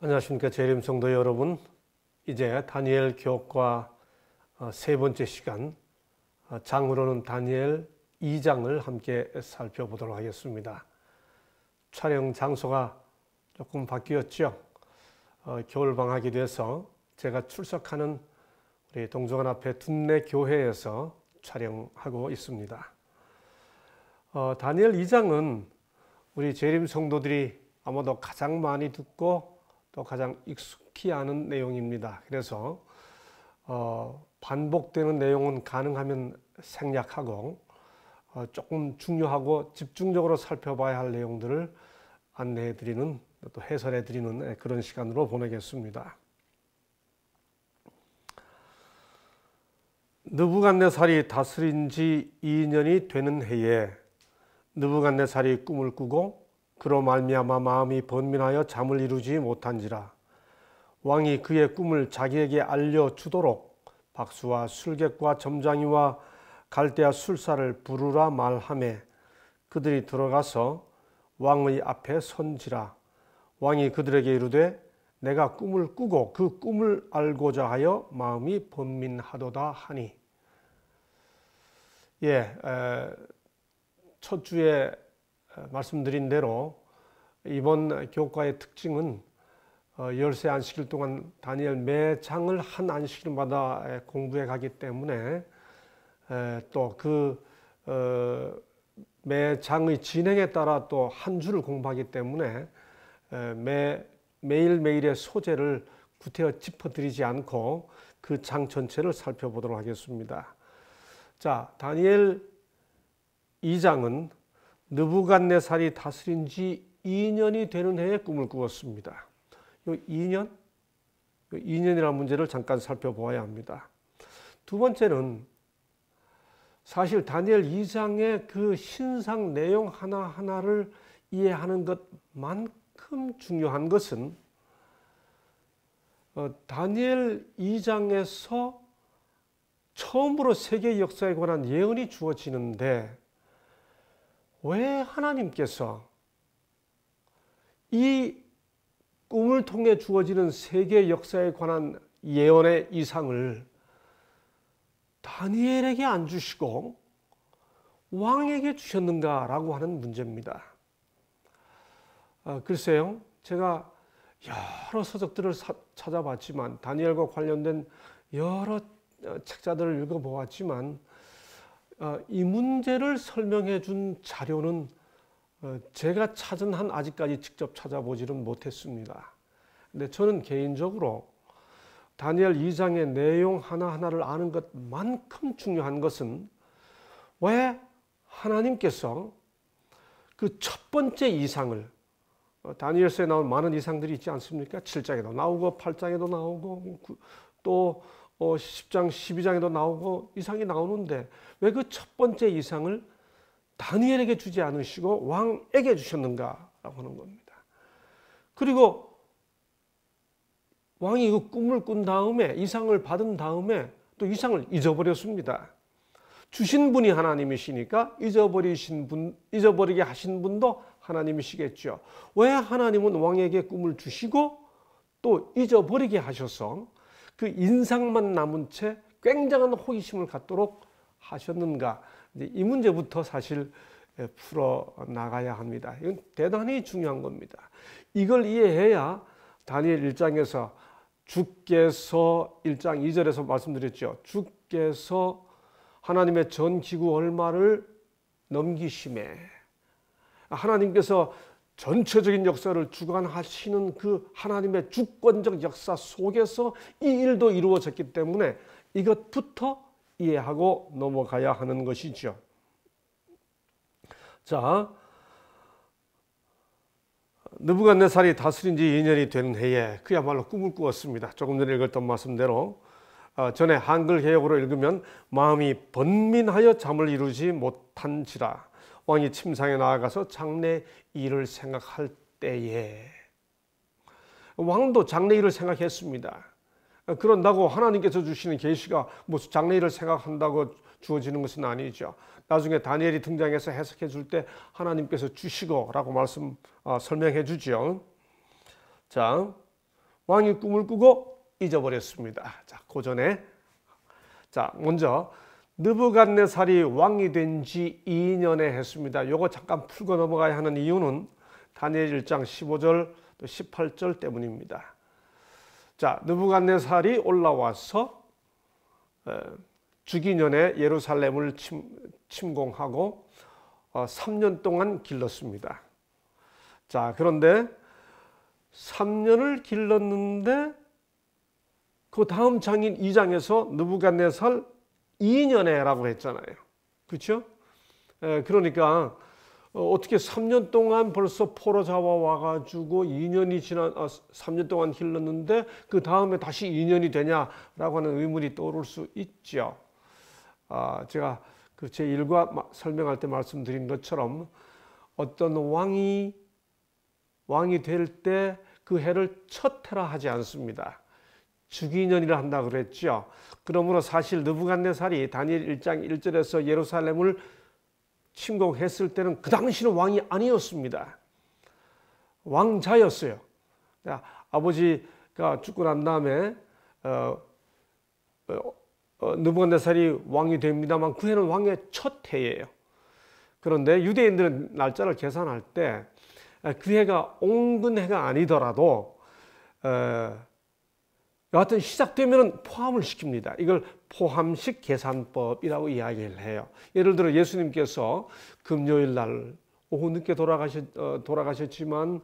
안녕하십니까 재림 성도 여러분. 이제 다니엘 교과 세 번째 시간 장으로는 다니엘 2장을 함께 살펴보도록 하겠습니다. 촬영 장소가 조금 바뀌었죠. 겨울방학이 돼서 제가 출석하는 우리 동정원 앞에 둔내 교회에서 촬영하고 있습니다. 다니엘 2장은 우리 재림 성도들이 아마도 가장 많이 듣고 또 가장 익숙히 아는 내용입니다. 그래서 반복되는 내용은 가능하면 생략하고 조금 중요하고 집중적으로 살펴봐야 할 내용들을 안내해드리는 또 해설해드리는 그런 시간으로 보내겠습니다. 느부갓네살이 다스린 지 2년이 되는 해에 느부갓네살이 꿈을 꾸고 그로 말미암아 마음이 번민하여 잠을 이루지 못한지라. 왕이 그의 꿈을 자기에게 알려주도록 박수와 술객과 점장이와 갈대아 술사를 부르라 말하매 그들이 들어가서 왕의 앞에 선지라. 왕이 그들에게 이르되 내가 꿈을 꾸고 그 꿈을 알고자 하여 마음이 번민하도다 하니. 첫 주에 말씀드린 대로 이번 교과의 특징은 열세 안식일 동안 다니엘 매 장을 한 안식일마다 공부해 가기 때문에 또 그 매 장의 진행에 따라 또 한 주를 공부하기 때문에 매일매일의 소재를 구태여 짚어드리지 않고 그 장 전체를 살펴보도록 하겠습니다. 자, 다니엘 2장은 느부갓네살이 다스린 지 2년이 되는 해에 꿈을 꾸었습니다. 이 2년이라는 문제를 잠깐 살펴보아야 합니다. 두 번째는 사실 다니엘 2장의 그 신상 내용 하나하나를 이해하는 것만큼 중요한 것은 다니엘 2장에서 처음으로 세계 역사에 관한 예언이 주어지는데 왜 하나님께서 이 꿈을 통해 주어지는 세계 역사에 관한 예언의 이상을 다니엘에게 안 주시고 왕에게 주셨는가라고 하는 문제입니다. 글쎄요, 제가 여러 서적들을 찾아봤지만 다니엘과 관련된 여러 책자들을 읽어보았지만 이 문제를 설명해 준 자료는 제가 찾은 한 아직까지 직접 찾아보지는 못했습니다. 근데 저는 개인적으로 다니엘 2장의 내용 하나하나를 아는 것만큼 중요한 것은 왜 하나님께서 그 첫 번째 이상을 다니엘서에 나온 많은 이상들이 있지 않습니까? 7장에도 나오고 8장에도 나오고 또 10장, 12장에도 나오고 이상이 나오는데 왜 그 첫 번째 이상을 다니엘에게 주지 않으시고 왕에게 주셨는가라고 하는 겁니다. 그리고 왕이 그 꿈을 꾼 다음에 이상을 받은 다음에 또 이상을 잊어버렸습니다. 주신 분이 하나님이시니까 잊어버리게 하신 분도 하나님이시겠죠. 왜 하나님은 왕에게 꿈을 주시고 또 잊어버리게 하셔서 그 인상만 남은 채 굉장한 호기심을 갖도록 하셨는가? 이 문제부터 사실 풀어 나가야 합니다. 이건 대단히 중요한 겁니다. 이걸 이해해야 다니엘 1장에서 주께서 1장 2절에서 말씀드렸죠. 주께서 하나님의 전기구 얼마를 넘기심에 하나님께서 전체적인 역사를 주관하시는 그 하나님의 주권적 역사 속에서 이 일도 이루어졌기 때문에 이것부터 이해하고 넘어가야 하는 것이죠. 자, 느부갓네살이 다스린 지 2년이 된 해에 그야말로 꿈을 꾸었습니다. 조금 전에 읽었던 말씀대로 전에 한글 개역으로 읽으면 마음이 번민하여 잠을 이루지 못한지라. 왕이 침상에 나아가서 장래 일을 생각할 때에 왕도 장래 일을 생각했습니다. 그런다고 하나님께서 주시는 계시가 뭐 장래 일을 생각한다고 주어지는 것은 아니죠. 나중에 다니엘이 등장해서 해석해 줄 때 하나님께서 주시고 라고 설명해 주죠. 자, 왕이 꿈을 꾸고 잊어버렸습니다. 자, 그 전에 자, 먼저 느부갓네살이 왕이 된 지 2년에 했습니다. 요거 잠깐 풀고 넘어가야 하는 이유는 다니엘 1장 15절 또 18절 때문입니다. 자, 느부갓네살이 올라와서 주기년에 예루살렘을 침공하고 3년 동안 길렀습니다. 자, 그런데 3년을 길렀는데 그 다음 장인 2장에서 느부갓네살 2년에라고 했잖아요. 그렇죠? 그러니까 어떻게 3년 동안 벌써 포로 잡아와 가지고 2년이 지난 3년 동안 길렀는데 그 다음에 다시 2년이 되냐라고 하는 의문이 떠오를 수 있죠. 제가 그 제 일과 설명할 때 말씀드린 것처럼 어떤 왕이 될 때 그 해를 첫 해라 하지 않습니다. 주기년이라 한다 그랬죠. 그러므로 사실 느부갓네살이 다니엘 1장 1절에서 예루살렘을 침공했을 때는 그 당시는 왕이 아니었습니다. 왕자였어요. 아버지가 죽고 난 다음에 느부갓네살이 왕이 됩니다만 그 해는 왕의 첫 해예요. 그런데 유대인들은 날짜를 계산할 때 그 해가 온근해가 아니더라도 여하튼 시작되면 포함을 시킵니다. 이걸 포함식 계산법이라고 이야기를 해요. 예를 들어 예수님께서 금요일 날 오후 늦게 돌아가셨지만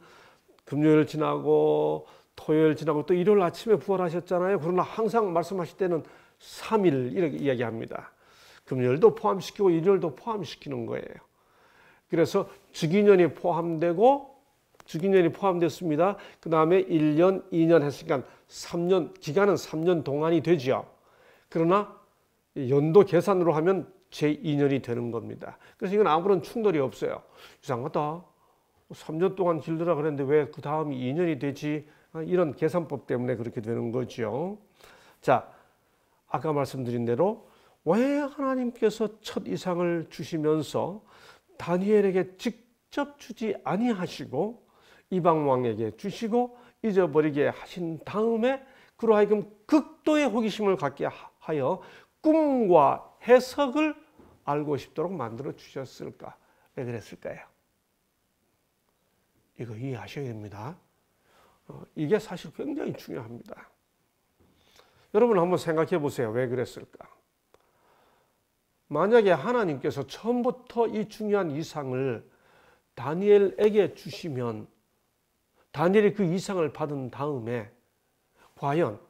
금요일 지나고 토요일 지나고 또 일요일 아침에 부활하셨잖아요. 그러나 항상 말씀하실 때는 3일 이렇게 이야기합니다. 금요일도 포함시키고 일요일도 포함시키는 거예요. 그래서 주기년이 포함됐습니다. 그 다음에 1년, 2년 했으니까 3년, 기간은 3년 동안이 되죠. 그러나 연도 계산으로 하면 제2년이 되는 겁니다. 그래서 이건 아무런 충돌이 없어요. 이상하다. 3년 동안 길더라 그랬는데 왜 그 다음이 2년이 되지? 이런 계산법 때문에 그렇게 되는 거죠. 자, 아까 말씀드린 대로 왜 하나님께서 첫 이상을 주시면서 다니엘에게 직접 주지 아니하시고 이방 왕에게 주시고 잊어버리게 하신 다음에 그로 하여금 극도의 호기심을 갖게 하여 꿈과 해석을 알고 싶도록 만들어 주셨을까? 왜 그랬을까요? 이거 이해하셔야 됩니다. 이게 사실 굉장히 중요합니다. 여러분 한번 생각해 보세요. 왜 그랬을까? 만약에 하나님께서 처음부터 이 중요한 이상을 다니엘에게 주시면 다니엘이 그 이상을 받은 다음에 과연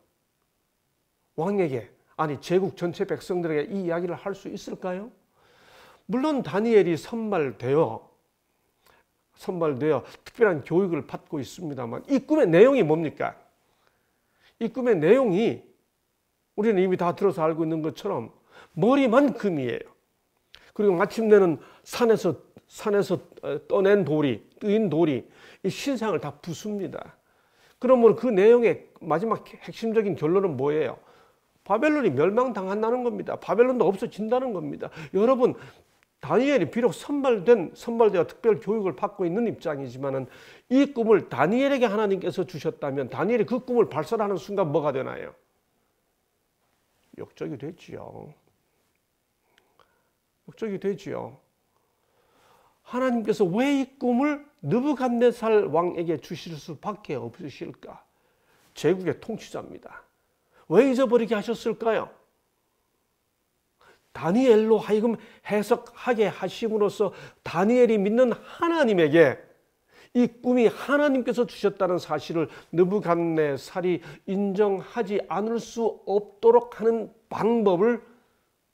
왕에게 아니 제국 전체 백성들에게 이 이야기를 할 수 있을까요? 물론 다니엘이 선발되어 특별한 교육을 받고 있습니다만 이 꿈의 내용이 뭡니까? 이 꿈의 내용이 우리는 이미 다 들어서 알고 있는 것처럼 머리만큼이에요. 그리고 마침내는 산에서 떠낸 돌이, 뜨인 돌이 이 신상을 다 부숩니다. 그러므로 그 내용의 마지막 핵심적인 결론은 뭐예요? 바벨론이 멸망당한다는 겁니다. 바벨론도 없어진다는 겁니다. 여러분, 다니엘이 비록 선발되어 특별 교육을 받고 있는 입장이지만은 이 꿈을 다니엘에게 하나님께서 주셨다면 다니엘이 그 꿈을 발설하는 순간 뭐가 되나요? 역적이 되지요. 역적이 되지요. 하나님께서 왜 이 꿈을 느부갓네살 왕에게 주실 수밖에 없으실까? 제국의 통치자입니다. 왜 잊어버리게 하셨을까요? 다니엘로 하여금 해석하게 하심으로써 다니엘이 믿는 하나님에게 이 꿈이 하나님께서 주셨다는 사실을 느부갓네살이 인정하지 않을 수 없도록 하는 방법을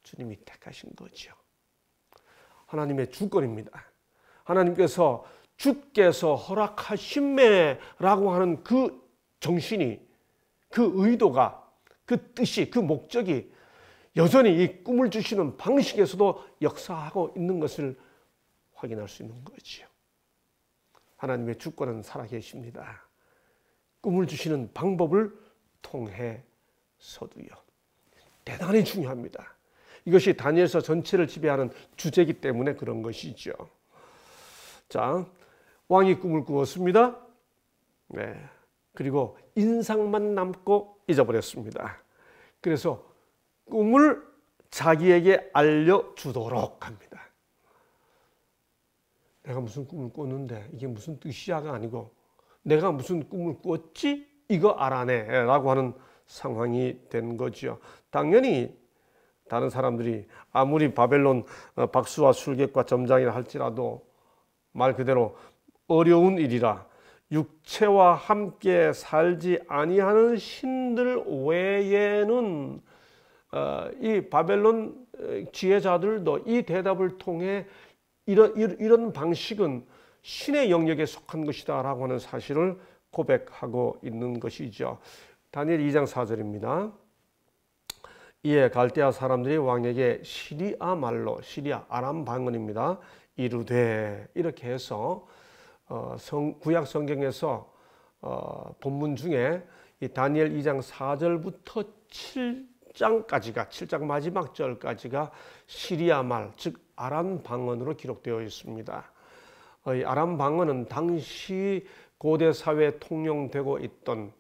주님이 택하신 거죠. 하나님의 주권입니다. 하나님께서 주께서 허락하심매라고 하는 그 정신이, 그 의도가, 그 뜻이, 그 목적이 여전히 이 꿈을 주시는 방식에서도 역사하고 있는 것을 확인할 수 있는 거지요. 하나님의 주권은 살아계십니다. 꿈을 주시는 방법을 통해서도요. 대단히 중요합니다. 이것이 다니엘서 전체를 지배하는 주제이기 때문에 그런 것이죠. 자, 왕이 꿈을 꾸었습니다. 네. 그리고 인상만 남고 잊어버렸습니다. 그래서 꿈을 자기에게 알려주도록 합니다. 내가 무슨 꿈을 꿨는데 이게 무슨 뜻이야가 아니고 내가 무슨 꿈을 꿨지? 이거 알아내 라고 하는 상황이 된 거죠. 당연히 다른 사람들이 아무리 바벨론 박수와 술객과 점장이라 할지라도 말 그대로 어려운 일이라 육체와 함께 살지 아니하는 신들 외에는 이 바벨론 지혜자들도 이 대답을 통해 이런 방식은 신의 영역에 속한 것이다 라고 하는 사실을 고백하고 있는 것이죠. 다니엘 2장 4절입니다. 이에 갈대아 사람들이 왕에게 시리아 말로, 시리아 아람 방언입니다. 이르되, 이렇게 해서 구약 성경에서 본문 중에 이 다니엘 2장 4절부터 7장까지가 7장 마지막 절까지가 시리아 말, 즉 아람 방언으로 기록되어 있습니다. 이 아람 방언은 당시 고대 사회에 통용되고 있던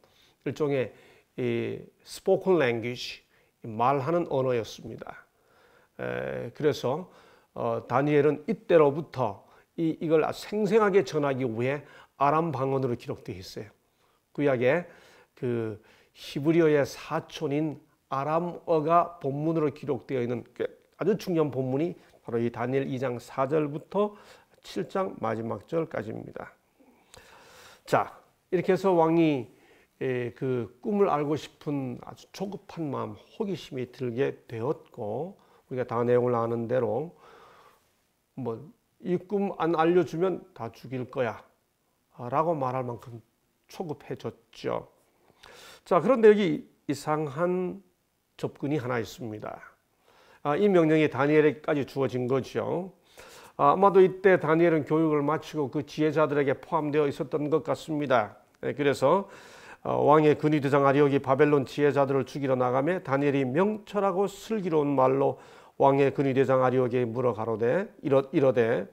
일종의 이 spoken language, 말하는 언어였습니다. 그래서 다니엘은 이때로부터 이걸 생생하게 전하기 위해 아람 방언으로 기록되어 있어요. 구약에 그 히브리어의 사촌인 아람어가 본문으로 기록되어 있는 아주 중요한 본문이 바로 이 다니엘 2장 4절부터 7장 마지막 절까지입니다. 자, 이렇게 해서 왕이 그 꿈을 알고 싶은 아주 조급한 마음, 호기심이 들게 되었고, 우리가 다 내용을 아는 대로 이 꿈 안 알려주면 다 죽일 거야 라고 말할 만큼 초급해졌죠. 자, 그런데 여기 이상한 접근이 하나 있습니다. 이 명령이 다니엘에게까지 주어진 거죠. 아마도 이때 다니엘은 교육을 마치고 그 지혜자들에게 포함되어 있었던 것 같습니다. 그래서 왕의 근위대장 아리옥이 바벨론 지혜자들을 죽이러 나가매 다니엘이 명철하고 슬기로운 말로 왕의 근위대장 아리옥에게 물어 가로되 이러되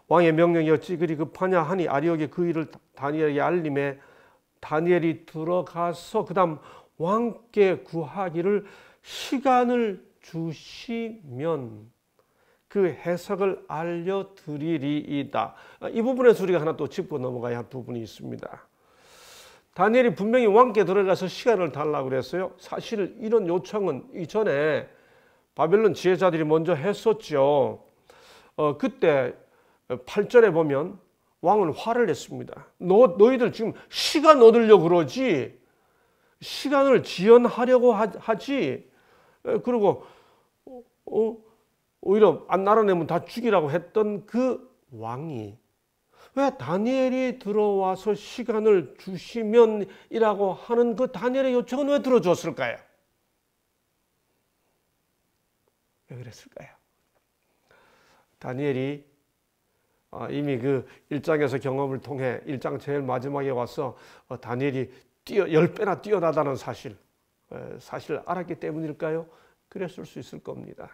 왕의 명령이 어찌 그리 급하냐 하니 아리옥이 그 일을 다니엘에게 알림에 다니엘이 들어가서 그 다음 왕께 구하기를 시간을 주시면 그 해석을 알려드리리이다. 이 부분에서 우리가 하나 또 짚고 넘어가야 할 부분이 있습니다. 다니엘이 분명히 왕께 들어가서 시간을 달라고 그랬어요. 사실 이런 요청은 이전에 바벨론 지혜자들이 먼저 했었죠. 그때 8절에 보면 왕은 화를 냈습니다. 너희들 지금 시간 얻으려고 그러지, 시간을 지연하려고 하지, 그리고 오히려 안 알아내면 다 죽이라고 했던 그 왕이 왜 다니엘이 들어와서 시간을 주시면이라고 하는 그 다니엘의 요청은 왜 들어줬을까요? 왜 그랬을까요? 다니엘이 이미 그 1장에서 경험을 통해 1장 제일 마지막에 와서 다니엘이 10배나 뛰어나다는 사실을 알았기 때문일까요? 그랬을 수 있을 겁니다.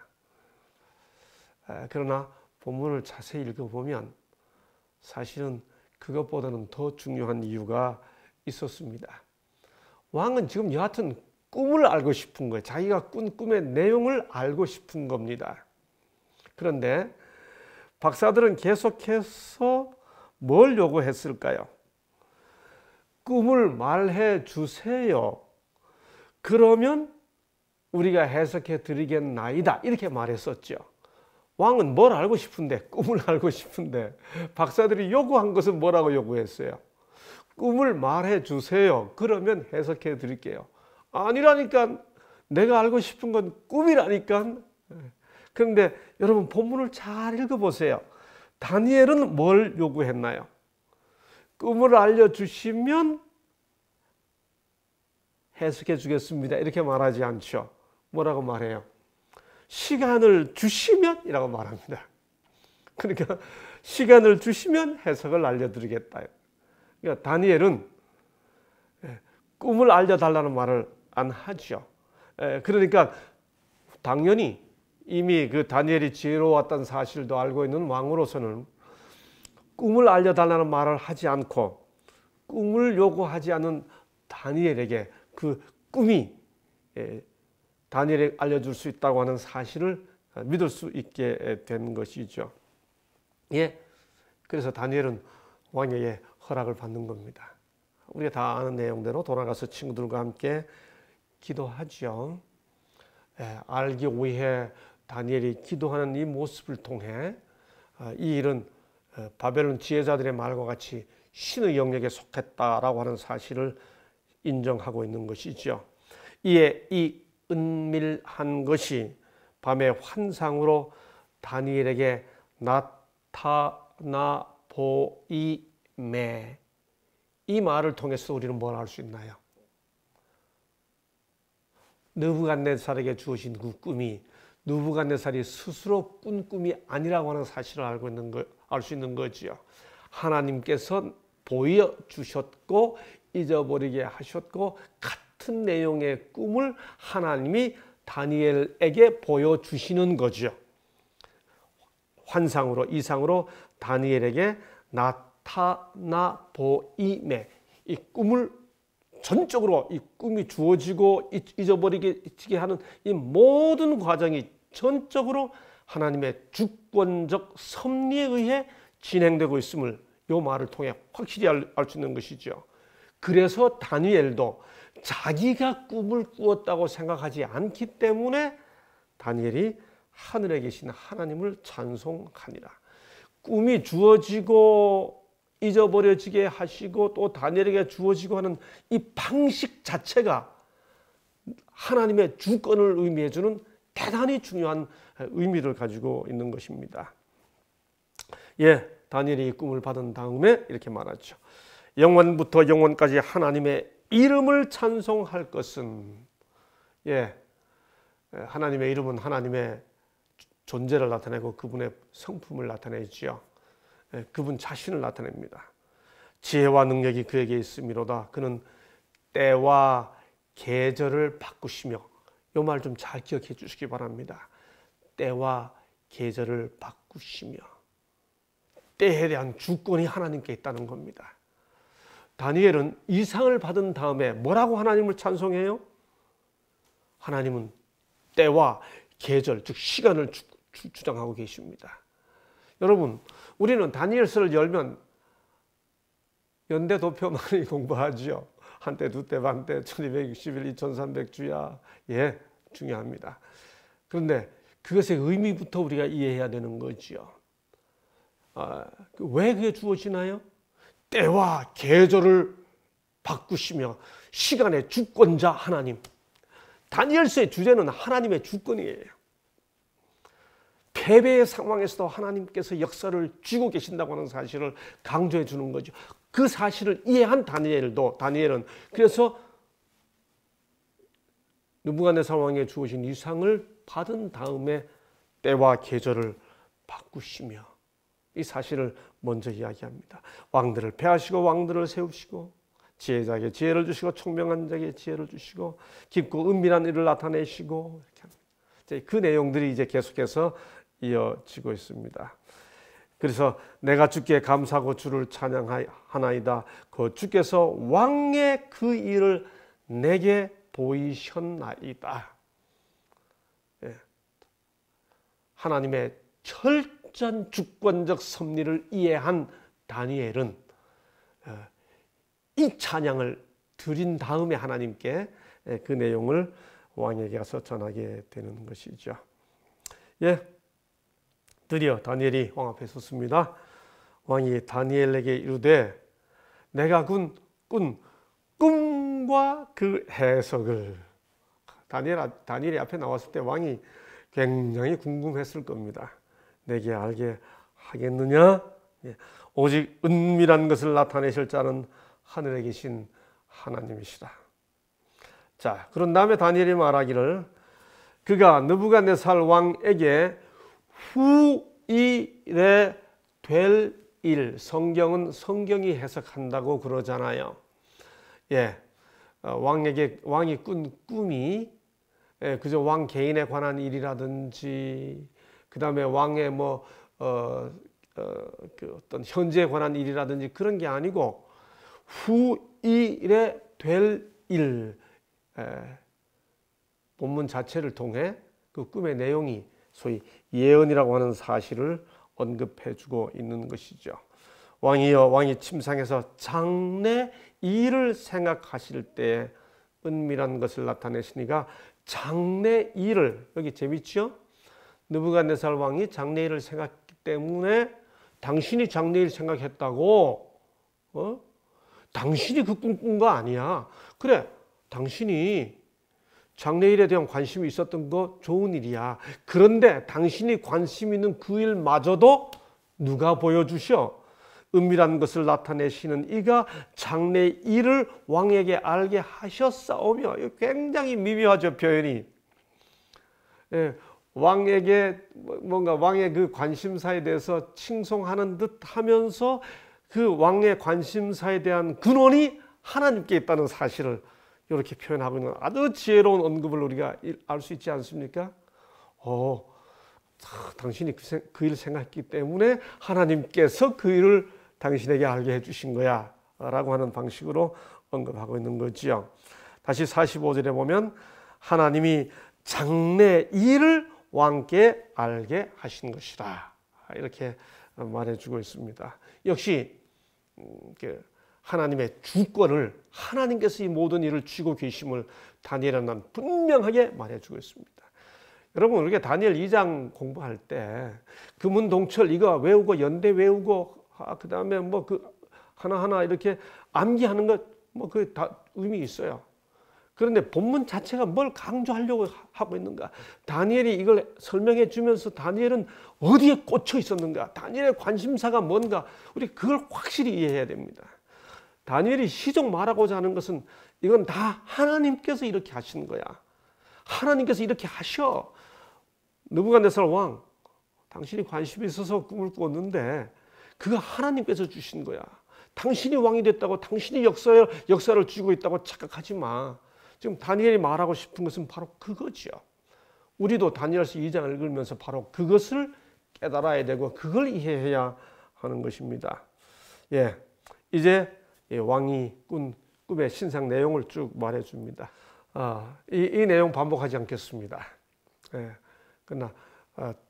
그러나 본문을 자세히 읽어보면 사실은 그것보다는 더 중요한 이유가 있었습니다. 왕은 지금 여하튼 꿈을 알고 싶은 거예요. 자기가 꾼 꿈의 내용을 알고 싶은 겁니다. 그런데 박사들은 계속해서 뭘 요구했을까요? 꿈을 말해 주세요. 그러면 우리가 해석해 드리겠나이다. 이렇게 말했었죠. 왕은 뭘 알고 싶은데, 꿈을 알고 싶은데, 박사들이 요구한 것은 뭐라고 요구했어요? 꿈을 말해 주세요. 그러면 해석해 드릴게요. 아니라니까. 내가 알고 싶은 건 꿈이라니까. 그런데 여러분 본문을 잘 읽어보세요. 다니엘은 뭘 요구했나요? 꿈을 알려주시면 해석해 주겠습니다. 이렇게 말하지 않죠. 뭐라고 말해요? 시간을 주시면 이라고 말합니다. 그러니까 시간을 주시면 해석을 알려드리겠다. 그러니까 다니엘은 꿈을 알려달라는 말을 안 하죠. 그러니까 당연히 이미 그 다니엘이 지혜로웠다는 사실도 알고 있는 왕으로서는 꿈을 알려달라는 말을 하지 않고 꿈을 요구하지 않는 다니엘에게 그 꿈이 다니엘에게 알려줄 수 있다고 하는 사실을 믿을 수 있게 된 것이죠. 예, 그래서 다니엘은 왕에게 허락을 받는 겁니다. 우리가 다 아는 내용대로 돌아가서 친구들과 함께 기도하죠. 알기 위해 다니엘이 기도하는 이 모습을 통해 이 일은 바벨론 지혜자들의 말과 같이 신의 영역에 속했다라고 하는 사실을 인정하고 있는 것이죠. 이에 이 은밀한 것이 밤의 환상으로 다니엘에게 나타나 보임에, 이 말을 통해서 우리는 뭘 알 수 있나요? 느부갓네살에게 주어진 그 꿈이 느부갓네살이 스스로 꾼 꿈이 아니라고 하는 사실을 알 수 있는 거지요. 하나님께서 보여주셨고 잊어버리게 하셨고 같은 내용의 꿈을 하나님이 다니엘에게 보여주시는 거죠. 환상으로, 이상으로 다니엘에게 나타나 보임에, 이 꿈을 전적으로, 이 꿈이 주어지고 잊어버리게 하는 이 모든 과정이 전적으로 하나님의 주권적 섭리에 의해 진행되고 있음을 이 말을 통해 확실히 알 수 있는 것이죠. 그래서 다니엘도 자기가 꿈을 꾸었다고 생각하지 않기 때문에 다니엘이 하늘에 계신 하나님을 찬송하니라. 꿈이 주어지고 잊어버려지게 하시고 또 다니엘에게 주어지고 하는 이 방식 자체가 하나님의 주권을 의미해 주는 대단히 중요한 의미를 가지고 있는 것입니다. 예, 다니엘이 이 꿈을 받은 다음에 이렇게 말하죠. 영원부터 영원까지 하나님의 이름을 찬송할 것은, 하나님의 이름은 하나님의 존재를 나타내고 그분의 성품을 나타내지요. 그분 자신을 나타냅니다. 지혜와 능력이 그에게 있음이로다. 그는 때와 계절을 바꾸시며, 이 말 좀 잘 기억해 주시기 바랍니다. 때와 계절을 바꾸시며, 때에 대한 주권이 하나님께 있다는 겁니다. 다니엘은 이상을 받은 다음에 뭐라고 하나님을 찬송해요? 하나님은 때와 계절, 즉 시간을 주장하고 계십니다. 여러분, 우리는 다니엘서를 열면 연대 도표 많이 공부하죠. 한때, 두때, 반때, 1260일, 2300주야. 예, 중요합니다. 그런데 그것의 의미부터 우리가 이해해야 되는 거죠. 왜 그게 주어지나요? 때와 계절을 바꾸시며 시간의 주권자 하나님. 다니엘서의 주제는 하나님의 주권이에요. 패배의 상황에서도 하나님께서 역사를 쥐고 계신다고 하는 사실을 강조해 주는 거죠. 그 사실을 이해한 다니엘은 그래서 느부갓네살 왕에 주어진 이상을 받은 다음에 때와 계절을 바꾸시며 이 사실을 먼저 이야기합니다. 왕들을 폐하시고 왕들을 세우시고 지혜자에게 지혜를 주시고 총명한 자에게 지혜를 주시고 깊고 은밀한 일을 나타내시고 이렇게 합니다. 그 내용들이 이제 계속해서 이어지고 있습니다. 그래서 내가 주께 감사하고 주를 찬양하나이다. 그 주께서 왕의 그 일을 내게 보이셨나이다. 하나님의 철저한 주권적 섭리를 이해한 다니엘은 이 찬양을 드린 다음에 하나님께 그 내용을 왕에게 가서 전하게 되는 것이죠. 드디어 다니엘이 왕 앞에 섰습니다. 왕이 다니엘에게 이르되 내가 꾼 꿈과 그 해석을, 다니엘이 앞에 나왔을 때 왕이 굉장히 궁금했을 겁니다. 내게 알게 하겠느냐? 오직 은밀한 것을 나타내실 자는 하늘에 계신 하나님이시라. 자, 그런 다음에 다니엘이 말하기를 그가 느부갓네살 왕에게 후일에 될 일, 성경이 해석한다고 그러잖아요. 왕이 꾼 꿈이 그저 왕 개인에 관한 일이라든지 그 다음에 왕의 그 어떤 현재에 관한 일이라든지 그런 게 아니고 후일에 될 일, 본문 자체를 통해 그 꿈의 내용이 소위 예언이라고 하는 사실을 언급해주고 있는 것이죠. 왕이여, 왕이 침상에서 장래 일을 생각하실 때 은밀한 것을 나타내시니가 장래 일을, 여기 재밌죠? 느부갓네살 왕이 장래 일을 생각했기 때문에 당신이 장래 일 생각했다고, 당신이 그 꿈 꾼 거 아니야. 그래, 당신이 장래일에 대한 관심이 있었던 거 좋은 일이야. 그런데 당신이 관심 있는 그 일마저도 누가 보여주셔? 은밀한 것을 나타내시는 이가 장래일을 왕에게 알게 하셨사오며, 굉장히 미묘하죠, 표현이. 예, 왕에게 뭔가 왕의 그 관심사에 대해서 칭송하는 듯 하면서 그 왕의 관심사에 대한 근원이 하나님께 있다는 사실을 이렇게 표현하고 있는 아주 지혜로운 언급을 우리가 알 수 있지 않습니까? 당신이 그 일을 생각했기 때문에 하나님께서 그 일을 당신에게 알게 해주신 거야 라고 하는 방식으로 언급하고 있는 거지요. 다시 45절에 보면 하나님이 장래 일을 왕께 알게 하신 것이라 이렇게 말해주고 있습니다. 역시 하나님의 주권을, 하나님께서 이 모든 일을 쥐고 계심을 다니엘은 분명하게 말해주고 있습니다. 여러분, 우리가 다니엘 2장 공부할 때 금은동철 이거 외우고 연대 외우고 그 다음에 뭐 그 하나하나 이렇게 암기하는 것 뭐 그 다 의미 있어요. 그런데 본문 자체가 뭘 강조하려고 하고 있는가? 다니엘이 이걸 설명해 주면서 다니엘은 어디에 꽂혀 있었는가? 다니엘의 관심사가 뭔가? 우리 그걸 확실히 이해해야 됩니다. 다니엘이 시종 말하고자 하는 것은 이건 다 하나님께서 이렇게 하시는 거야. 하나님께서 이렇게 하셔. 느부갓네살 왕, 당신이 관심이 있어서 꿈을 꿨는데 그거 하나님께서 주신 거야. 당신이 왕이 됐다고, 당신이 역사를 쥐고 있다고 착각하지 마. 지금 다니엘이 말하고 싶은 것은 바로 그거죠. 우리도 다니엘서 2장을 읽으면서 바로 그것을 깨달아야 되고 그걸 이해해야 하는 것입니다. 예, 이제 왕이 꾼 꿈의 신상 내용을 쭉 말해줍니다. 이 내용 반복하지 않겠습니다. 예, 그러나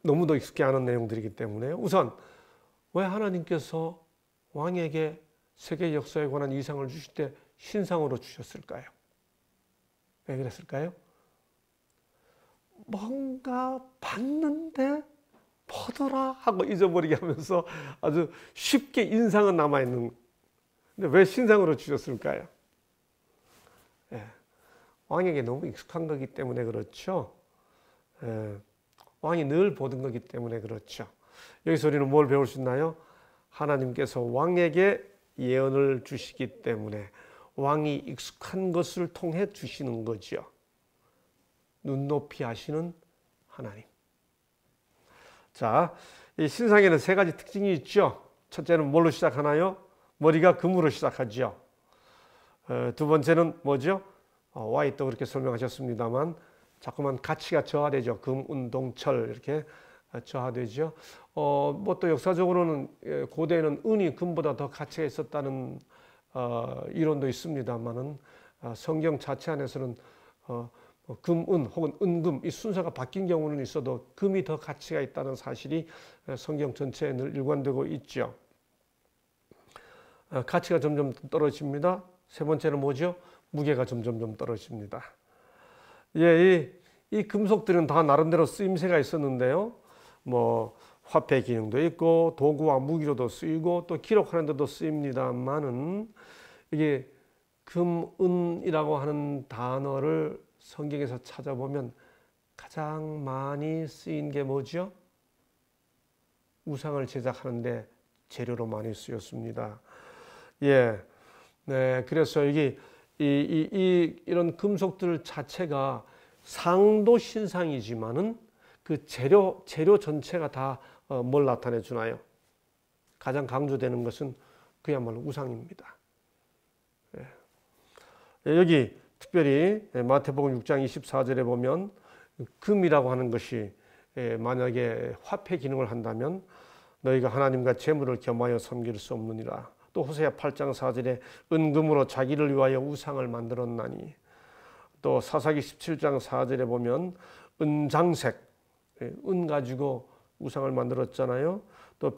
너무도 익숙해 하는 내용들이기 때문에 우선 왜 하나님께서 왕에게 세계 역사에 관한 이상을 주실 때 신상으로 주셨을까요? 왜 그랬을까요? 뭔가 봤는데 뭐더라 하고 잊어버리게 하면서 아주 쉽게 인상은 남아있는. 근데 왜 신상으로 주셨을까요? 예, 왕에게 너무 익숙한 거기 때문에 그렇죠. 예, 왕이 늘 보던 거기 때문에 그렇죠. 여기서 우리는 뭘 배울 수 있나요? 하나님께서 왕에게 예언을 주시기 때문에 왕이 익숙한 것을 통해 주시는 거죠. 눈높이 하시는 하나님. 자, 이 신상에는 세 가지 특징이 있죠. 첫째는 뭘로 시작하나요? 머리가 금으로 시작하죠. 두 번째는 뭐죠? 와이 또 그렇게 설명하셨습니다만 자꾸만 가치가 저하되죠. 금, 은, 동, 철 이렇게 저하되죠. 뭐 또 역사적으로는 고대에는 은이 금보다 더 가치가 있었다는 이론도 있습니다만은 성경 자체 안에서는 금, 은 혹은 은금 이 순서가 바뀐 경우는 있어도 금이 더 가치가 있다는 사실이 성경 전체에 늘 일관되고 있죠. 가치가 점점 떨어집니다. 세 번째는 뭐죠? 무게가 점점 떨어집니다. 예, 이 금속들은 다 나름대로 쓰임새가 있었는데요. 뭐 화폐 기능도 있고 도구와 무기로도 쓰이고 또 기록하는 데도 쓰입니다만은 이게 금은이라고 하는 단어를 성경에서 찾아보면 가장 많이 쓰인 게 뭐죠? 우상을 제작하는데 재료로 많이 쓰였습니다. 예, 네, 그래서 이게 이런 금속들 자체가 상도 신상이지만은 그 재료 전체가 다 뭘 나타내 주나요? 가장 강조되는 것은 그야말로 우상입니다. 예. 여기 특별히 마태복음 6장 24절에 보면 금이라고 하는 것이 만약에 화폐 기능을 한다면 너희가 하나님과 재물을 겸하여 섬길 수 없느니라. 또 호세아 8장 4절에 은금으로 자기를 위하여 우상을 만들었나니, 또 사사기 17장 4절에 보면 은장색, 은 가지고 우상을 만들었잖아요. 또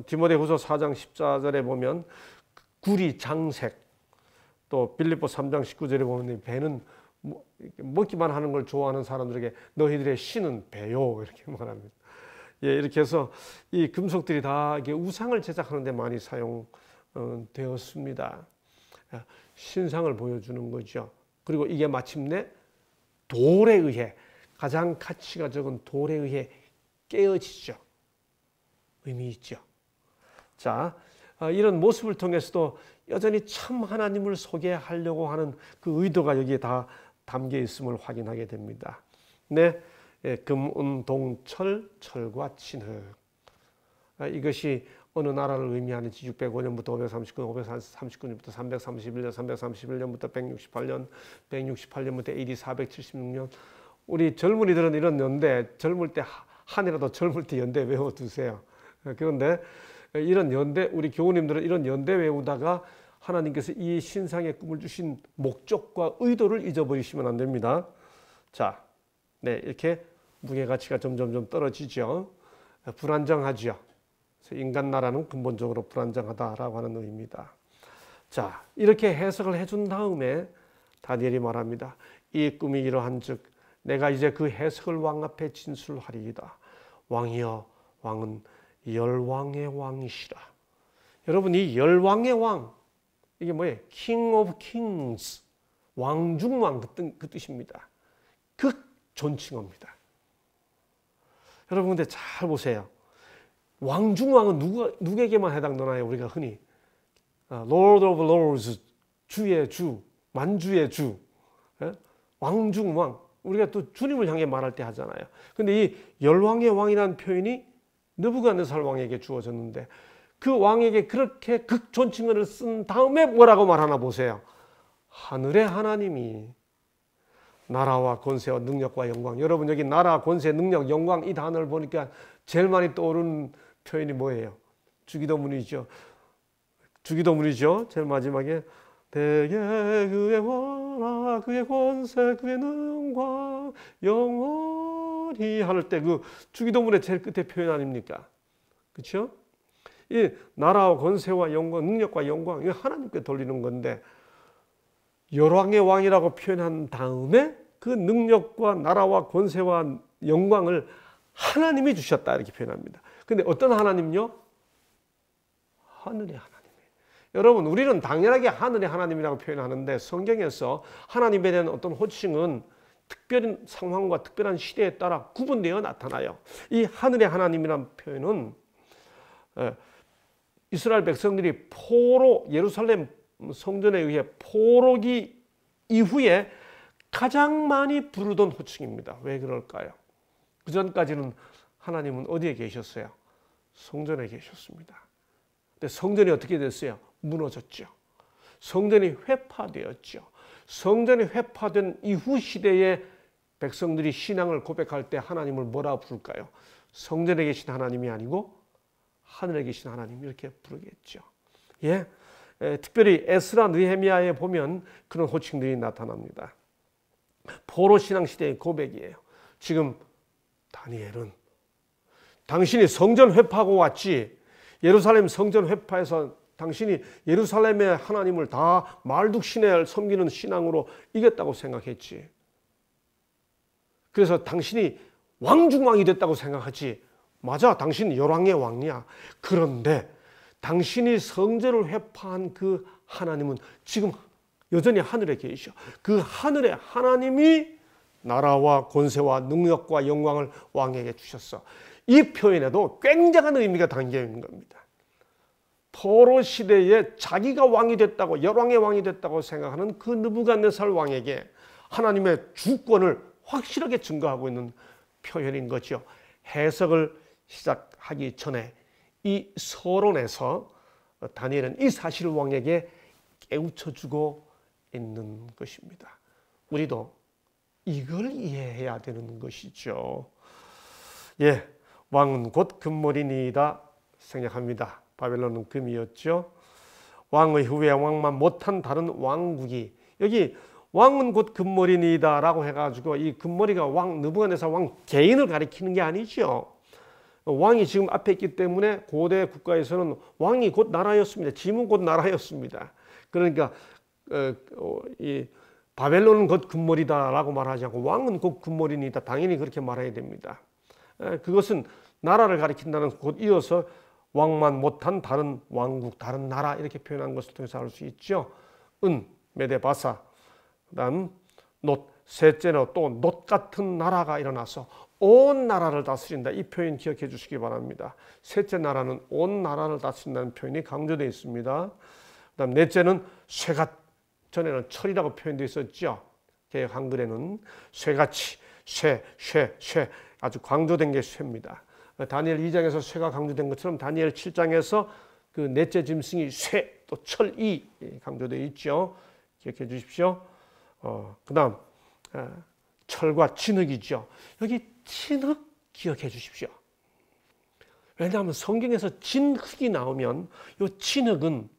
디모데후서 4장 14절에 보면 구리 장색, 또 빌립보 3장 19절에 보면 배는 먹기만 하는 걸 좋아하는 사람들에게 너희들의 신은 배요, 이렇게 말합니다. 예, 이렇게 해서 이 금속들이 다 이게 우상을 제작하는 데 많이 사용되었습니다. 신상을 보여주는 거죠. 그리고 이게 마침내 돌에 의해, 가장 가치가 적은 돌에 의해 깨어지죠. 의미 있죠. 자, 이런 모습을 통해서도 여전히 참 하나님을 소개하려고 하는 그 의도가 여기에 다 담겨 있음을 확인하게 됩니다. 네, 금, 은, 동, 철, 철과 진흙. 이것이 어느 나라를 의미하는지 605년부터 539년, 539년부터 331년, 331년부터 168년, 168년부터 AD 476년. 우리 젊은이들은 이런 연대, 젊을 때 한 해라도 젊을 때 연대 외워두세요. 그런데 이런 연대, 우리 교우님들은 이런 연대 외우다가 하나님께서 이 신상의 꿈을 주신 목적과 의도를 잊어버리시면 안 됩니다. 자, 네, 이렇게 무게가치가 점점 떨어지죠. 불안정하죠. 인간 나라는 근본적으로 불안정하다라고 하는 의미입니다. 자, 이렇게 해석을 해준 다음에 다니엘이 말합니다. 이 꿈이 이러한즉 내가 이제 그 해석을 왕 앞에 진술하리이다. 왕이여, 왕은 열왕의 왕이시라. 여러분, 이 열왕의 왕, 이게 뭐예요? King of Kings, 왕중왕 그 뜻입니다. 극존칭어입니다. 여러분, 근데 잘 보세요. 왕중왕은 누구에게만 해당되나요? 우리가 흔히 Lord of Lords, 주의 주, 만주의 주, 왕중왕, 우리가 또 주님을 향해 말할 때 하잖아요. 근데 이 열왕의 왕이라는 표현이 느부갓네살 왕에게 주어졌는데, 그 왕에게 그렇게 극존칭어를 쓴 다음에 뭐라고 말하나 보세요. 하늘의 하나님이 나라와 권세와 능력과 영광. 여러분, 여기 나라, 권세, 능력, 영광 이 단어를 보니까 제일 많이 떠오르는 표현이 뭐예요? 주기도문이죠. 주기도문이죠. 제일 마지막에 대개 그의 원하, 그의 권세, 그의 능과 영원히 할 때 그 주기도문의 제일 끝에 표현 아닙니까? 그렇죠? 이 나라와 권세와 영광, 능력과 영광, 이거 하나님께 돌리는 건데, 열왕의 왕이라고 표현한 다음에 그 능력과 나라와 권세와 영광을 하나님이 주셨다, 이렇게 표현합니다. 근데 어떤 하나님요? 하늘의 하나님. 여러분, 우리는 당연하게 하늘의 하나님이라고 표현하는데, 성경에서 하나님에 대한 어떤 호칭은 특별한 상황과 특별한 시대에 따라 구분되어 나타나요. 이 하늘의 하나님이라는 표현은 이스라엘 백성들이 포로, 예루살렘 성전에 의해 포로기 이후에 가장 많이 부르던 호칭입니다. 왜 그럴까요? 그 전까지는 하나님은 어디에 계셨어요? 성전에 계셨습니다. 근데 성전이 어떻게 됐어요? 무너졌죠. 성전이 회파되었죠. 성전이 회파된 이후 시대에 백성들이 신앙을 고백할 때 하나님을 뭐라 부를까요? 성전에 계신 하나님이 아니고 하늘에 계신 하나님, 이렇게 부르겠죠. 예, 특별히 에스라, 느헤미야에 보면 그런 호칭들이 나타납니다. 포로 신앙 시대의 고백이에요. 지금 다니엘은 당신이 성전 회파하고 왔지, 예루살렘 성전 회파에서 당신이 예루살렘의 하나님을 다 말둑 신을 섬기는 신앙으로 이겼다고 생각했지. 그래서 당신이 왕중왕이 됐다고 생각하지. 맞아, 당신은 열왕의 왕이야. 그런데 당신이 성전을 회파한 그 하나님은 지금 여전히 하늘에 계셔. 그 하늘의 하나님이 나라와 권세와 능력과 영광을 왕에게 주셨어. 이 표현에도 굉장한 의미가 담겨 있는 겁니다. 포로 시대에 자기가 왕이 됐다고, 열왕의 왕이 됐다고 생각하는 그 느부갓네살 왕에게 하나님의 주권을 확실하게 증거하고 있는 표현인 거죠. 해석을 시작하기 전에 이 서론에서 다니엘은 이 사실을 왕에게 깨우쳐주고 있는 것입니다. 우리도 이걸 이해해야 되는 것이죠. 예, 왕은 곧 금물이니이다 생략합니다. 바벨론은 금이었죠. 왕의 후에 왕만 못한 다른 왕국이, 여기 왕은 곧 금머리니이다 라고 해가지고 이 금머리가 왕 느부갓네살 왕 개인을 가리키는 게 아니죠. 왕이 지금 앞에 있기 때문에 고대 국가에서는 왕이 곧 나라였습니다. 짐은 곧 나라였습니다. 그러니까 이 바벨론은 곧 금머리다 라고 말하지 않고 왕은 곧 금머리니다, 당연히 그렇게 말해야 됩니다. 그것은 나라를 가리킨다는, 곧 이어서 왕만 못한 다른 왕국, 다른 나라, 이렇게 표현한 것을 통해서 알 수 있죠. 은, 메데바사, 그 다음 놋, 셋째로 또 놋 같은 나라가 일어나서 온 나라를 다스린다. 이 표현 기억해 주시기 바랍니다. 셋째 나라는 온 나라를 다스린다는 표현이 강조되어 있습니다. 그 다음 넷째는 쇠같, 전에는 철이라고 표현되어 있었죠. 개역 한글에는 쇠같이, 쇠 아주 강조된 게 쇠입니다. 다니엘 2장에서 쇠가 강조된 것처럼 다니엘 7장에서 그 넷째 짐승이 쇠, 또 철이 강조되어 있죠. 기억해 주십시오. 그 다음 철과 진흙이죠. 여기 진흙 기억해 주십시오. 왜냐하면 성경에서 진흙이 나오면 이 진흙은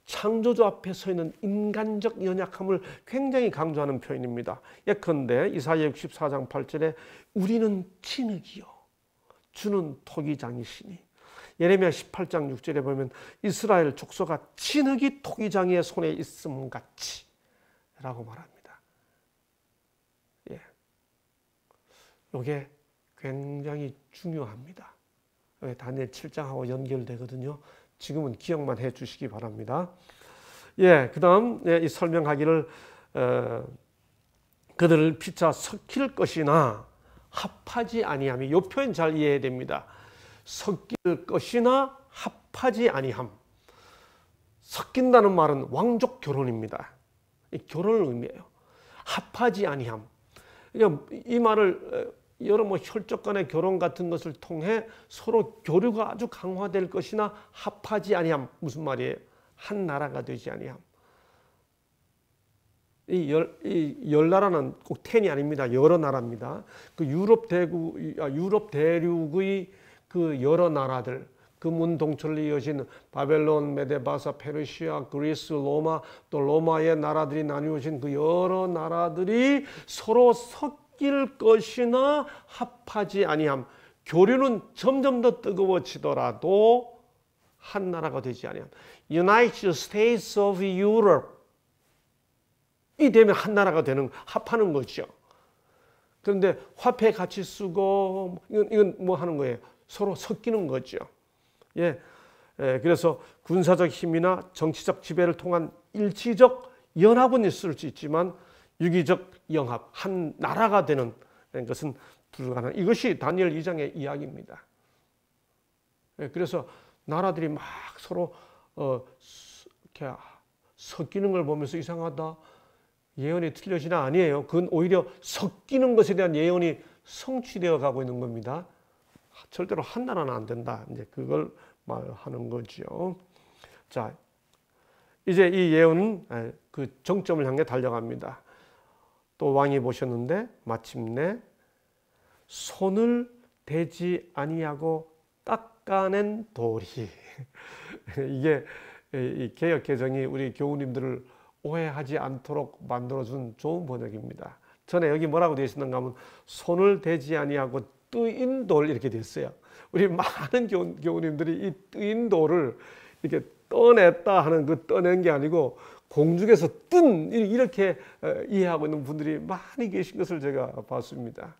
창조주 앞에 서 있는 인간적 연약함을 굉장히 강조하는 표현입니다. 예컨대 이사야 64장 8절에 우리는 진흙이요 주는 토기장이시니, 예레미야 18장 6절에 보면 이스라엘 족속아 진흙이 토기장의 손에 있음 같이 라고 말합니다. 예, 이게 굉장히 중요합니다. 다니엘 7장하고 연결되거든요. 지금은 기억만 해 주시기 바랍니다. 예, 그 다음 이 설명하기를 그들을 피차 섞일 것이나 합하지 아니함이, 이 표현 잘 이해해야 됩니다. 섞일 것이나 합하지 아니함. 섞인다는 말은 왕족 결혼입니다. 이 결혼을 의미해요. 합하지 아니함. 그러니까 이 말을 여러 혈족 간의 결혼 같은 것을 통해 서로 교류가 아주 강화될 것이나 합하지 아니함. 무슨 말이에요? 한 나라가 되지 아니함. 이 열 나라는 꼭 텐이 아닙니다. 여러 나라입니다. 그 유럽 대륙의 그 여러 나라들, 금은 동철로 이어진 바벨론, 메데바사, 페르시아, 그리스, 로마, 또 로마의 나라들이 나뉘어진 그 여러 나라들이 서로 섞일 것이나 합하지 아니함. 교류는 점점 더 뜨거워지더라도 한 나라가 되지 아니함. United States of Europe 이 되면 한 나라가 되는, 합하는 거죠. 그런데 화폐 같이 쓰고 이건 뭐 하는 거예요? 서로 섞이는 거죠. 예, 그래서 군사적 힘이나 정치적 지배를 통한 일치적 연합은 있을 수 있지만 유기적 영합, 한 나라가 되는 것은 불가능한, 이것이 다니엘 2장의 이야기입니다. 예, 그래서 나라들이 막 서로 이렇게 섞이는 걸 보면서 이상하다, 예언이 틀려지나, 아니에요. 그건 오히려 섞이는 것에 대한 예언이 성취되어 가고 있는 겁니다. 절대로 한 나라는 안 된다. 이제 그걸 말하는 거죠. 자, 이제 이 예언은 그 정점을 향해 달려갑니다. 또 왕이 보셨는데 마침내 손을 대지 아니하고 닦아낸 돌이 이게 이 개역 개정이 우리 교우님들을 오해하지 않도록 만들어준 좋은 번역입니다. 전에 여기 뭐라고 되어 있었는가 하면 손을 대지 아니하고 뜨인 돌 이렇게 됐어요. 우리 많은 교우님들이 이 뜨인 돌을 이렇게 떠냈다 하는 그 떠낸 게 아니고 공중에서 뜬 이렇게 이해하고 있는 분들이 많이 계신 것을 제가 봤습니다.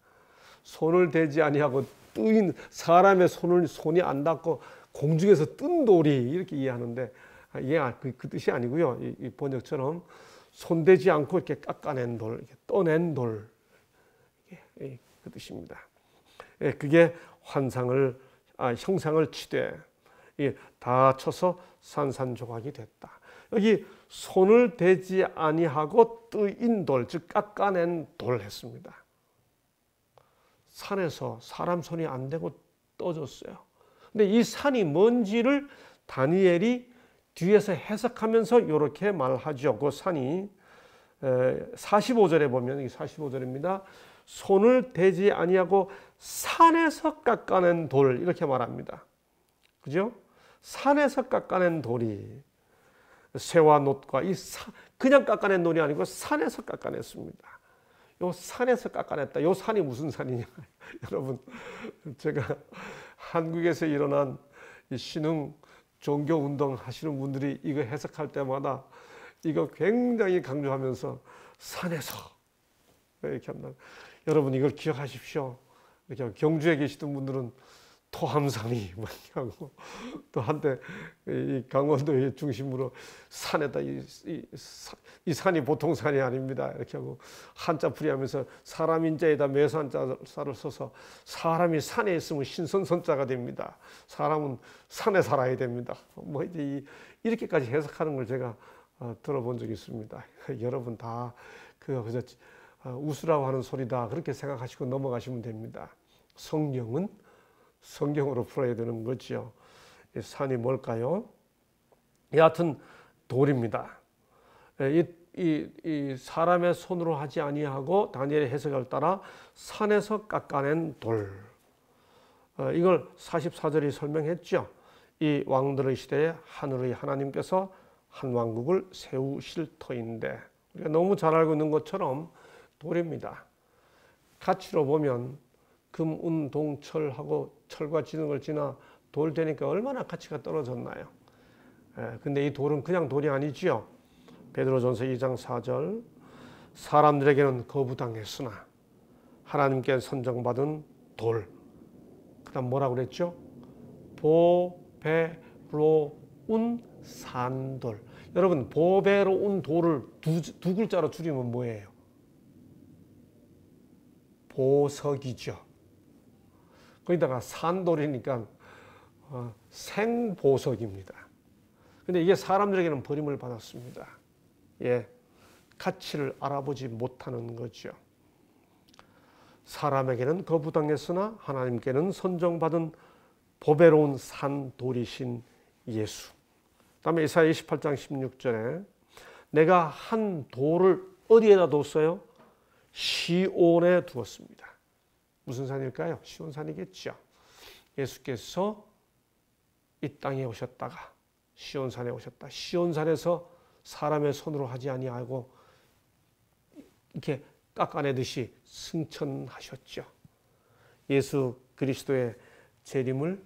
손을 대지 아니하고 뜨인, 사람의 손이 안 닿고 공중에서 뜬 돌이 이렇게 이해하는데 이게 그 뜻이 아니고요. 이 번역처럼 손대지 않고 이렇게 깎아낸 돌, 이렇게 떠낸 돌, 그 뜻입니다. 그게 형상을 치되 다 쳐서 산산조각이 됐다. 여기 손을 대지 아니하고 뜨인 돌, 즉 깎아낸 돌 했습니다. 산에서 사람 손이 안 대고 떠졌어요. 근데 이 산이 뭔지를 다니엘이 뒤에서 해석하면서 이렇게 말하죠. 그 산이 45절에 보면, 45절입니다. 손을 대지 아니하고 산에서 깎아낸 돌, 이렇게 말합니다. 그죠? 산에서 깎아낸 돌이, 새와 놋과 그냥 깎아낸 놋이 아니고 산에서 깎아냈습니다. 요 산에서 깎아냈다. 요 산이 무슨 산이냐? 여러분, 제가 한국에서 일어난 이 신흥 종교 운동 하시는 분들이 이거 해석할 때마다 이거 굉장히 강조하면서 산에서 이렇게 한다. 여러분 이걸 기억하십시오. 이렇게 경주에 계시던 분들은 토함산이 막 하고 또 한때 이 강원도의 중심으로 산에다 이 산이 보통 산이 아닙니다. 이렇게 하고 한자 풀이하면서 사람 인자에다 매산자를 써서 사람이 산에 있으면 신선선자가 됩니다. 사람은 산에 살아야 됩니다. 뭐 이제 이렇게까지 해석하는 걸 제가 들어본 적이 있습니다. 여러분 다 그저 웃으라고 하는 소리다 그렇게 생각하시고 넘어가시면 됩니다. 성경은 성경으로 풀어야 되는 거죠. 이 산이 뭘까요? 여하튼 돌입니다. 이 사람의 손으로 하지 아니하고 다니엘의 해석을 따라 산에서 깎아낸 돌. 이걸 44절이 설명했죠. 이 왕들의 시대에 하늘의 하나님께서 한 왕국을 세우실 터인데 우리가 너무 잘 알고 있는 것처럼 돌입니다. 가치로 보면 금, 은, 동, 철하고 철과 지능을 지나 돌 되니까 얼마나 가치가 떨어졌나요? 근데 이 돌은 그냥 돌이 아니지요. 베드로전서 2장 4절 사람들에게는 거부당했으나 하나님께 선정받은 돌. 그 다음 뭐라고 그랬죠? 보배로운 산돌. 여러분 보배로운 돌을 두 글자로 줄이면 뭐예요? 보석이죠. 거기다가 산돌이니까 생보석입니다. 근데 이게 사람들에게는 버림을 받았습니다. 예, 가치를 알아보지 못하는 거죠. 사람에게는 거부당했으나 하나님께는 선정받은 보배로운 산돌이신 예수. 다음에 이사야 28장 16절에 내가 한 돌을 어디에다 뒀어요? 시온에 두었습니다. 무슨 산일까요? 시온산이겠죠. 예수께서 이 땅에 오셨다가 시온산에 오셨다. 시온산에서 사람의 손으로 하지 아니하고 이렇게 깎아내듯이 승천하셨죠. 예수 그리스도의 재림을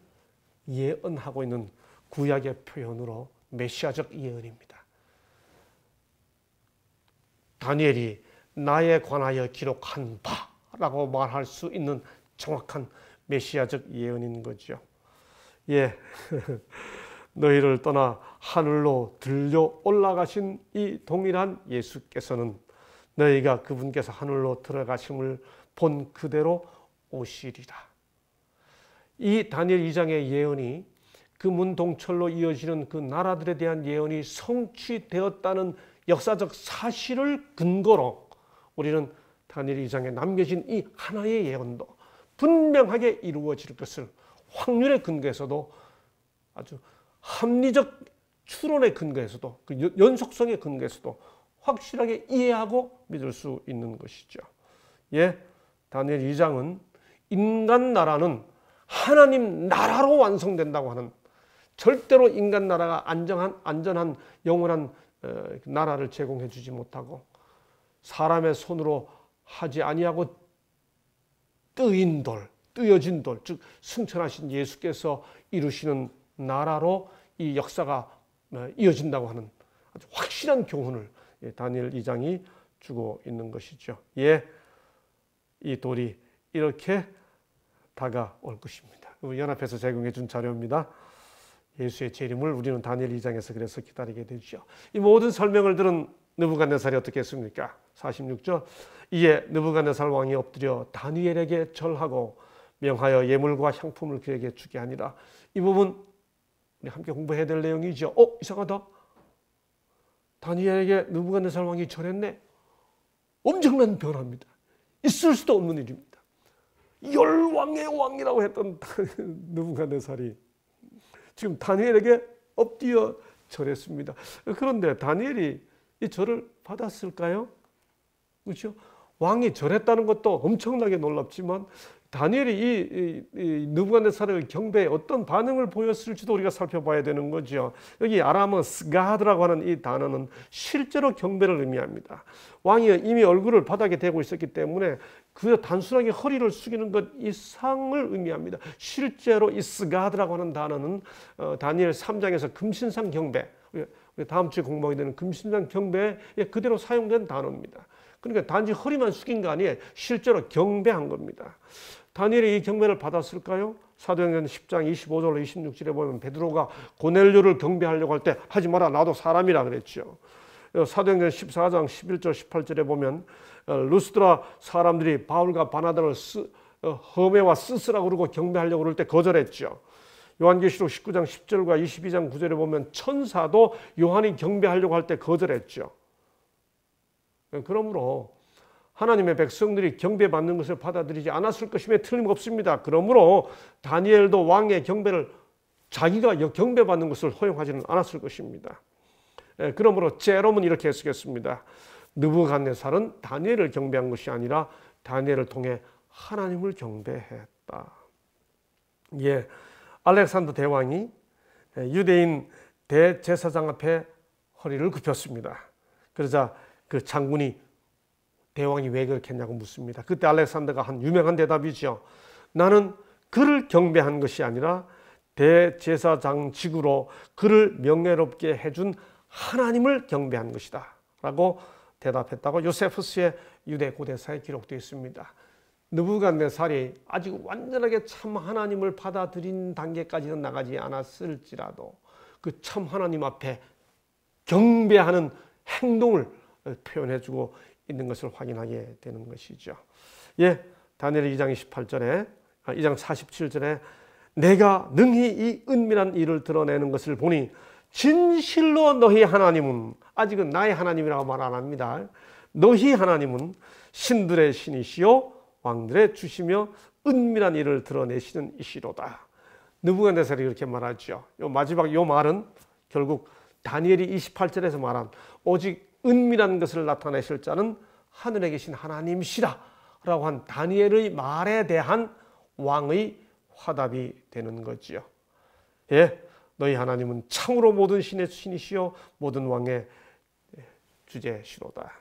예언하고 있는 구약의 표현으로 메시아적 예언입니다. 다니엘이 나에 관하여 기록한 바라고 말할 수 있는 정확한 메시아적 예언인 거죠. 예, 너희를 떠나 하늘로 들려 올라가신 이 동일한 예수께서는 너희가 그분께서 하늘로 들어가심을 본 그대로 오시리라. 이 다니엘 2장의 예언이 금은동철로 이어지는 그 나라들에 대한 예언이 성취되었다는 역사적 사실을 근거로 우리는 다니엘 2장에 남겨진 이 하나의 예언도 분명하게 이루어질 것을 확률의 근거에서도 아주 합리적 추론의 근거에서도 그 연속성의 근거에서도 확실하게 이해하고 믿을 수 있는 것이죠. 예, 다니엘 2장은 인간 나라는 하나님 나라로 완성된다고 하는 절대로 인간 나라가 안전한 영원한 나라를 제공해 주지 못하고 사람의 손으로 하지 아니하고 뜨여진 돌, 즉 승천하신 예수께서 이루시는 나라로 이 역사가 이어진다고 하는 아주 확실한 교훈을 다니엘 2장이 주고 있는 것이죠. 예, 이 돌이 이렇게 다가올 것입니다. 연합해서 제공해 준 자료입니다. 예수의 재림을 우리는 다니엘 2장에서 그래서 기다리게 되죠. 이 모든 설명을 들은 느부갓네살이 어떻게 했습니까? 46절 이에 느부갓네살 왕이 엎드려 다니엘에게 절하고 명하여 예물과 향품을 그에게 주게 하니라. 이 부분 우리 함께 공부해야 될 내용이죠. 이상하다. 다니엘에게 느부갓네살 왕이 절했네. 엄청난 변화입니다. 있을 수도 없는 일입니다. 열왕의 왕이라고 했던 느부갓네살이 지금 다니엘에게 엎드려 절했습니다. 그런데 다니엘이 이 절을 받았을까요? 그렇죠? 왕이 절했다는 것도 엄청나게 놀랍지만 다니엘이 이 느부갓네살의 경배에 어떤 반응을 보였을지도 우리가 살펴봐야 되는 거죠. 여기 아람어 스가드라고 하는 이 단어는 실제로 경배를 의미합니다. 왕이 이미 얼굴을 바닥에 대고 있었기 때문에 그 단순하게 허리를 숙이는 것 이상을 의미합니다. 실제로 이 스가드라고 하는 단어는 다니엘 3장에서 금신상 경배, 다음 주에 공부하게 되는 금신상 경배에 그대로 사용된 단어입니다. 그러니까 단지 허리만 숙인 거 아니에요. 실제로 경배한 겁니다. 다니엘이 이 경배를 받았을까요? 사도행전 10장 25절로 26절에 보면 베드로가 고넬료를 경배하려고 할 때 하지 마라, 나도 사람이라 그랬죠. 사도행전 14장 11절 18절에 보면 루스드라 사람들이 바울과 바나바를 허메와 스스라고 그러고 경배하려고 그럴 때 거절했죠. 요한계시록 19장 10절과 22장 9절에 보면 천사도 요한이 경배하려고 할 때 거절했죠. 그러므로 하나님의 백성들이 경배받는 것을 받아들이지 않았을 것임에 틀림없습니다. 그러므로 다니엘도 왕의 경배를 자기가 경배받는 것을 허용하지는 않았을 것입니다. 그러므로 제롬은 이렇게 해석했습니다. 느부갓네살은 다니엘을 경배한 것이 아니라 다니엘을 통해 하나님을 경배했다. 예, 알렉산더 대왕이 유대인 대제사장 앞에 허리를 굽혔습니다. 그러자 그 장군이 대왕이 왜 그렇게 했냐고 묻습니다. 그때 알렉산더가 한 유명한 대답이죠. 나는 그를 경배한 것이 아니라 대제사장직으로 그를 명예롭게 해준 하나님을 경배한 것이다 라고 대답했다고 요세푸스의 유대 고대사에 기록되어 있습니다. 느부갓네살이 아직 완전하게 참 하나님을 받아들인 단계까지는 나가지 않았을지라도 그 참 하나님 앞에 경배하는 행동을 표현해주고 있는 것을 확인하게 되는 것이죠. 예, 다니엘 2장 28절에 2장 47절에 내가 능히 이 은밀한 일을 드러내는 것을 보니 진실로 너희 하나님은, 아직은 나의 하나님이라고 말 안 합니다. 너희 하나님은 신들의 신이시요 왕들의 주시며 은밀한 일을 드러내시는 이시로다. 느부갓네살이 그렇게 말하죠. 마지막 요 말은 결국 다니엘이 28절에서 말한 오직 은밀한 것을 나타내실 자는 하늘에 계신 하나님이시라 라고 한 다니엘의 말에 대한 왕의 화답이 되는 거지요. 예, 너희 하나님은 참으로 모든 신의 신이시요 모든 왕의 주제시로다.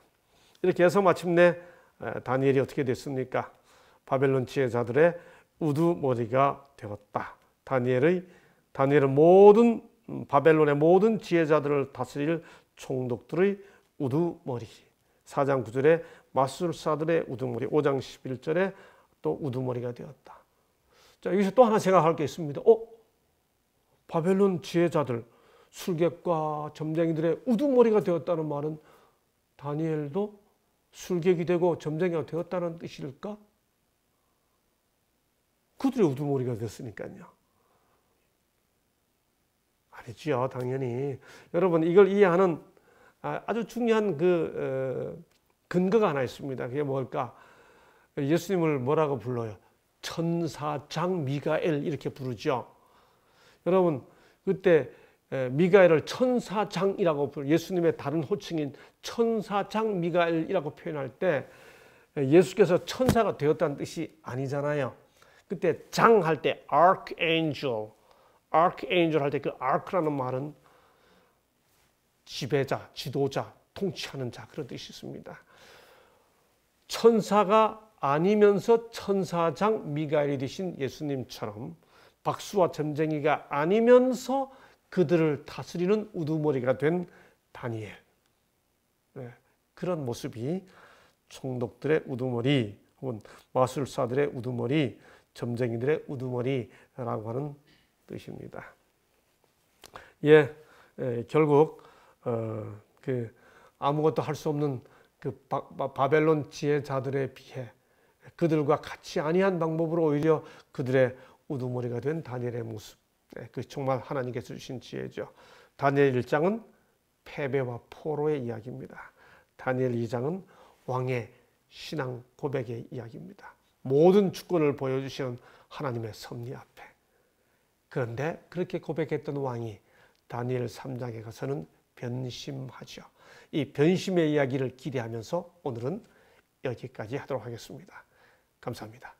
이렇게 해서 마침내 다니엘이 어떻게 됐습니까? 바벨론 지혜자들의 우두머리가 되었다. 다니엘은 모든 바벨론의 모든 지혜자들을 다스릴 총독들의 우두머리. 4장 9절에 마술사들의 우두머리, 5장 11절에 또 우두머리가 되었다. 자, 여기서 또 하나 생각할 게 있습니다. 바벨론 지혜자들, 술객과 점쟁이들의 우두머리가 되었다는 말은 다니엘도 술객이 되고 점쟁이가 되었다는 뜻일까? 그들의 우두머리가 됐으니까요. 아니지요, 당연히. 여러분, 이걸 이해하는 아주 중요한 근거가 하나 있습니다. 그게 뭘까? 예수님을 뭐라고 불러요? 천사장 미가엘 이렇게 부르죠. 여러분, 그때 미가엘을 천사장이라고 예수님의 다른 호칭인 천사장 미가엘이라고 표현할 때 예수께서 천사가 되었다는 뜻이 아니잖아요. 그때 장 할 때 archangel 할 때 그 arch라는 말은 지배자, 지도자, 통치하는 자 그런 뜻이 있습니다. 천사가 아니면서 천사장 미가엘이 되신 예수님처럼 박수와 점쟁이가 아니면서 그들을 다스리는 우두머리가 된 다니엘. 네, 그런 모습이 총독들의 우두머리 혹은 마술사들의 우두머리, 점쟁이들의 우두머리라고 하는 뜻입니다. 결국 아무것도 할 수 없는 그 바벨론 지혜자들에 비해 그들과 같이 아니한 방법으로 오히려 그들의 우두머리가 된 다니엘의 모습. 그 정말 하나님께서 주신 지혜죠. 다니엘 1장은 패배와 포로의 이야기입니다. 다니엘 2장은 왕의 신앙 고백의 이야기입니다. 모든 주권을 보여주시는 하나님의 섭리 앞에. 그런데 그렇게 고백했던 왕이 다니엘 3장에 가서는 변심하죠. 이 변심의 이야기를 기대하면서 오늘은 여기까지 하도록 하겠습니다. 감사합니다.